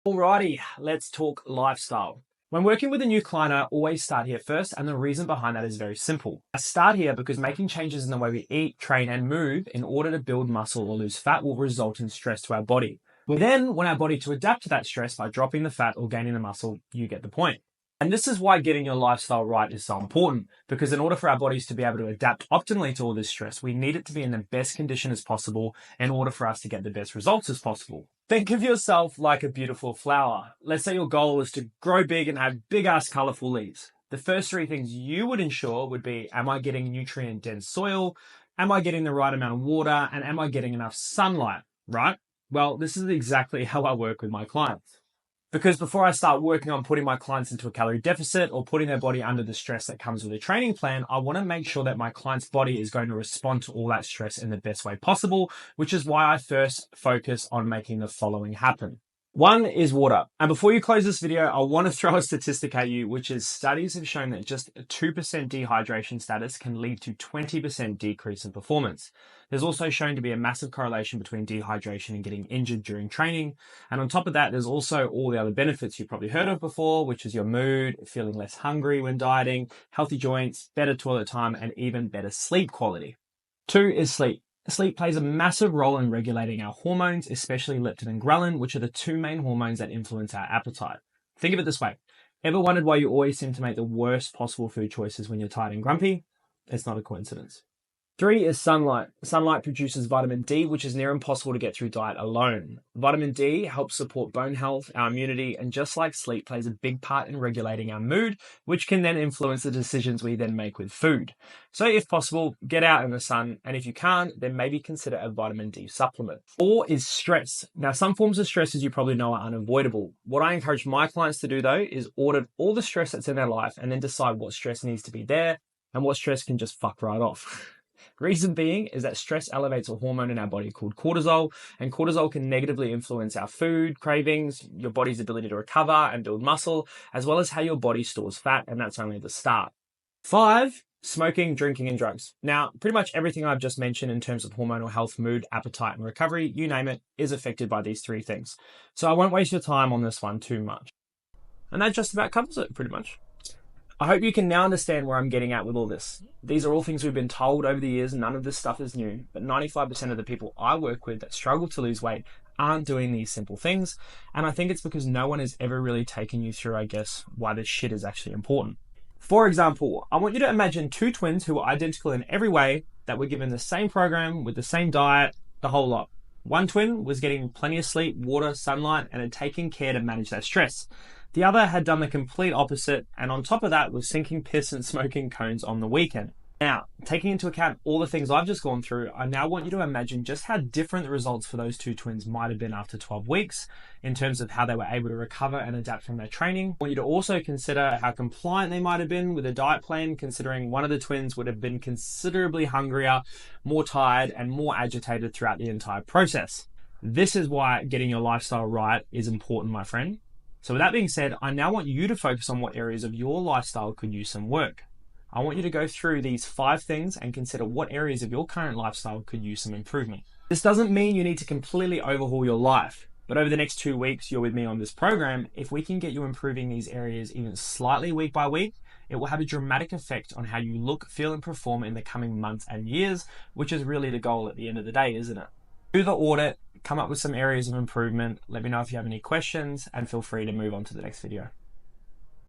Alrighty, let's talk lifestyle. When working with a new client, I always start here first, and the reason behind that is very simple. I start here because making changes in the way we eat, train, and move in order to build muscle or lose fat will result in stress to our body. We then want our body to adapt to that stress by dropping the fat or gaining the muscle. You get the point. And this is why getting your lifestyle right is so important, because in order for our bodies to be able to adapt optimally to all this stress, we need it to be in the best condition as possible in order for us to get the best results as possible. Think of yourself like a beautiful flower. Let's say your goal is to grow big and have big ass colorful leaves. The first three things you would ensure would be, am I getting nutrient dense soil? Am I getting the right amount of water? And am I getting enough sunlight, right? Well, this is exactly how I work with my clients. Because before I start working on putting my clients into a calorie deficit or putting their body under the stress that comes with a training plan, I want to make sure that my client's body is going to respond to all that stress in the best way possible, which is why I first focus on making the following happen. One is water. And before you close this video, I want to throw a statistic at you, which is studies have shown that just a 2% dehydration status can lead to 20% decrease in performance. There's also shown to be a massive correlation between dehydration and getting injured during training. And on top of that, there's also all the other benefits you've probably heard of before, which is your mood, feeling less hungry when dieting, healthy joints, better toilet time, and even better sleep quality. Two is sleep. Sleep plays a massive role in regulating our hormones, especially leptin and ghrelin, which are the two main hormones that influence our appetite. Think of it this way. Ever wondered why you always seem to make the worst possible food choices when you're tired and grumpy? It's not a coincidence. Three is sunlight. Sunlight produces vitamin D, which is near impossible to get through diet alone. Vitamin D helps support bone health, our immunity, and just like sleep, plays a big part in regulating our mood, which can then influence the decisions we then make with food. So if possible, get out in the sun, and if you can't, then maybe consider a vitamin D supplement. Four is stress. Now, some forms of stress, as you probably know, are unavoidable. What I encourage my clients to do, though, is audit all the stress that's in their life and then decide what stress needs to be there and what stress can just fuck right off. Reason being is that stress elevates a hormone in our body called cortisol, and cortisol can negatively influence our food cravings, your body's ability to recover and build muscle, as well as how your body stores fat, and that's only the start. Five, smoking, drinking, and drugs. Now, pretty much everything I've just mentioned in terms of hormonal health, mood, appetite, and recovery, you name it, is affected by these three things. So I won't waste your time on this one too much. And that just about covers it, pretty much. I hope you can now understand where I'm getting at with all this. These are all things we've been told over the years. None of this stuff is new, but 95% of the people I work with that struggle to lose weight aren't doing these simple things. And I think it's because no one has ever really taken you through, I guess, why this shit is actually important. For example, I want you to imagine two twins who are identical in every way, that were given the same program with the same diet, the whole lot. One twin was getting plenty of sleep, water, sunlight, and had taken care to manage that stress. The other had done the complete opposite, and on top of that was sinking piss and smoking cones on the weekend. Now, taking into account all the things I've just gone through, I now want you to imagine just how different the results for those two twins might have been after 12 weeks in terms of how they were able to recover and adapt from their training. I want you to also consider how compliant they might have been with a diet plan, considering one of the twins would have been considerably hungrier, more tired, and more agitated throughout the entire process. This is why getting your lifestyle right is important, my friend. So with that being said, I now want you to focus on what areas of your lifestyle could use some work. I want you to go through these 5 things and consider what areas of your current lifestyle could use some improvement. This doesn't mean you need to completely overhaul your life, but over the next 2 weeks you're with me on this program, if we can get you improving these areas even slightly week by week, it will have a dramatic effect on how you look, feel, and perform in the coming months and years, which is really the goal at the end of the day, isn't it? Do the audit, come up with some areas of improvement, let me know if you have any questions, and feel free to move on to the next video.